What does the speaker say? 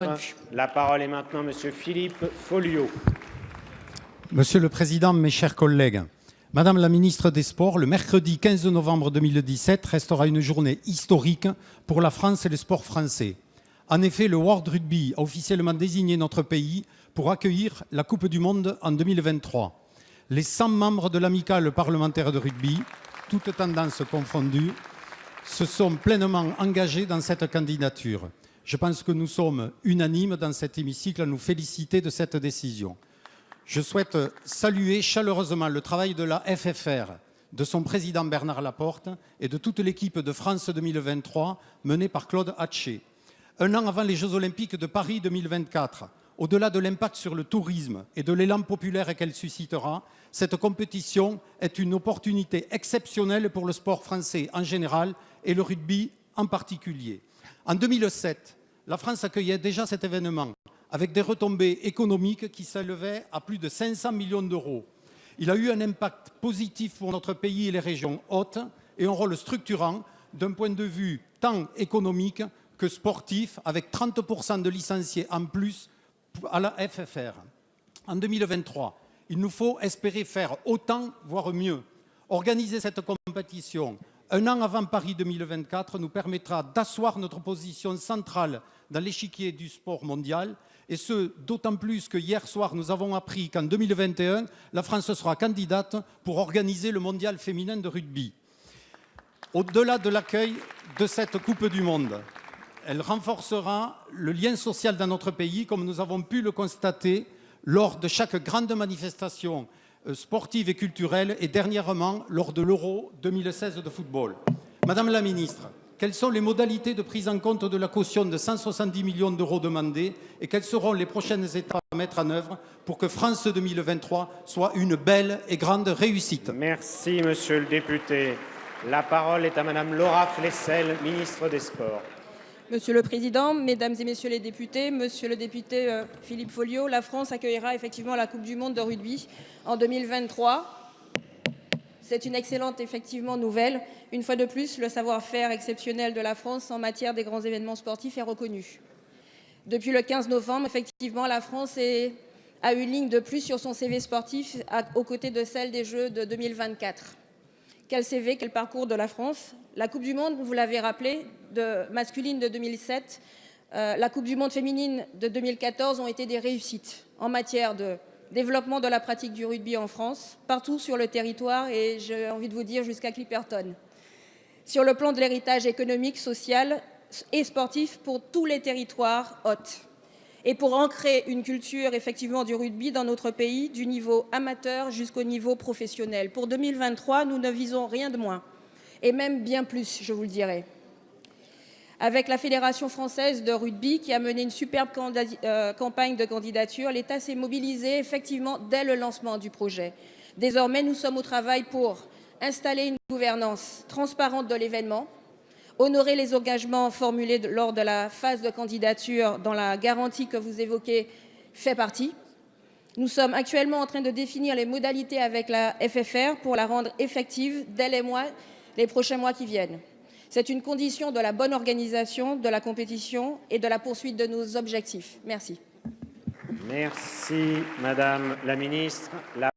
La parole est maintenant Monsieur Philippe Folliot. Monsieur le Président, mes chers collègues, Madame la Ministre des Sports, le mercredi 15 novembre 2017 restera une journée historique pour la France et le sport français. En effet, le World Rugby a officiellement désigné notre pays pour accueillir la Coupe du Monde en 2023. Les 100 membres de l'amicale parlementaire de rugby, toutes tendances confondues, se sont pleinement engagés dans cette candidature. Je pense que nous sommes unanimes dans cet hémicycle à nous féliciter de cette décision. Je souhaite saluer chaleureusement le travail de la FFR, de son président Bernard Laporte et de toute l'équipe de France 2023 menée par Claude Hatché. Un an avant les Jeux Olympiques de Paris 2024, au-delà de l'impact sur le tourisme et de l'élan populaire qu'elle suscitera, cette compétition est une opportunité exceptionnelle pour le sport français en général et le rugby en particulier. En 2007, la France accueillait déjà cet événement avec des retombées économiques qui s'élevaient à plus de 500 millions d'euros. Il a eu un impact positif pour notre pays et les régions hautes et un rôle structurant d'un point de vue tant économique que sportif, avec 30% de licenciés en plus à la FFR. En 2023, il nous faut espérer faire autant, voire mieux. Organiser cette compétition un an avant Paris 2024 nous permettra d'asseoir notre position centrale dans l'échiquier du sport mondial, et ce, d'autant plus que hier soir, nous avons appris qu'en 2021, la France sera candidate pour organiser le mondial féminin de rugby. Au-delà de l'accueil de cette Coupe du Monde, elle renforcera le lien social dans notre pays, comme nous avons pu le constater lors de chaque grande manifestation sportive et culturelle, et dernièrement lors de l'Euro 2016 de football. Madame la Ministre, quelles sont les modalités de prise en compte de la caution de 170 millions d'euros demandée et quelles seront les prochaines étapes à mettre en œuvre pour que France 2023 soit une belle et grande réussite? Merci, Monsieur le député. La parole est à Madame Laura Flessel, ministre des Sports. Monsieur le Président, Mesdames et Messieurs les députés, Monsieur le député Philippe Folliot, la France accueillera effectivement la Coupe du Monde de rugby en 2023. C'est une excellente nouvelle. Une fois de plus, le savoir-faire exceptionnel de la France en matière des grands événements sportifs est reconnu. Depuis le 15 novembre, effectivement, la France a une ligne de plus sur son CV sportif aux côtés de celle des Jeux de 2024. Quel CV, quel parcours de la France. La Coupe du Monde, vous l'avez rappelé, masculine de 2007, la Coupe du Monde féminine de 2014 ont été des réussites en matière de développement de la pratique du rugby en France, partout sur le territoire et j'ai envie de vous dire jusqu'à Clipperton. Sur le plan de l'héritage économique, social et sportif pour tous les territoires hôtes. Et pour ancrer une culture effectivement du rugby dans notre pays, du niveau amateur jusqu'au niveau professionnel. Pour 2023, nous ne visons rien de moins, et même bien plus, je vous le dirai. Avec la Fédération française de rugby qui a mené une superbe campagne de candidature, l'État s'est mobilisé effectivement dès le lancement du projet. Désormais, nous sommes au travail pour installer une gouvernance transparente de l'événement, honorer les engagements formulés lors de la phase de candidature dont la garantie que vous évoquez fait partie. Nous sommes actuellement en train de définir les modalités avec la FFR pour la rendre effective dès les prochains mois qui viennent. C'est une condition de la bonne organisation de la compétition et de la poursuite de nos objectifs. Merci. Merci, Madame la Ministre.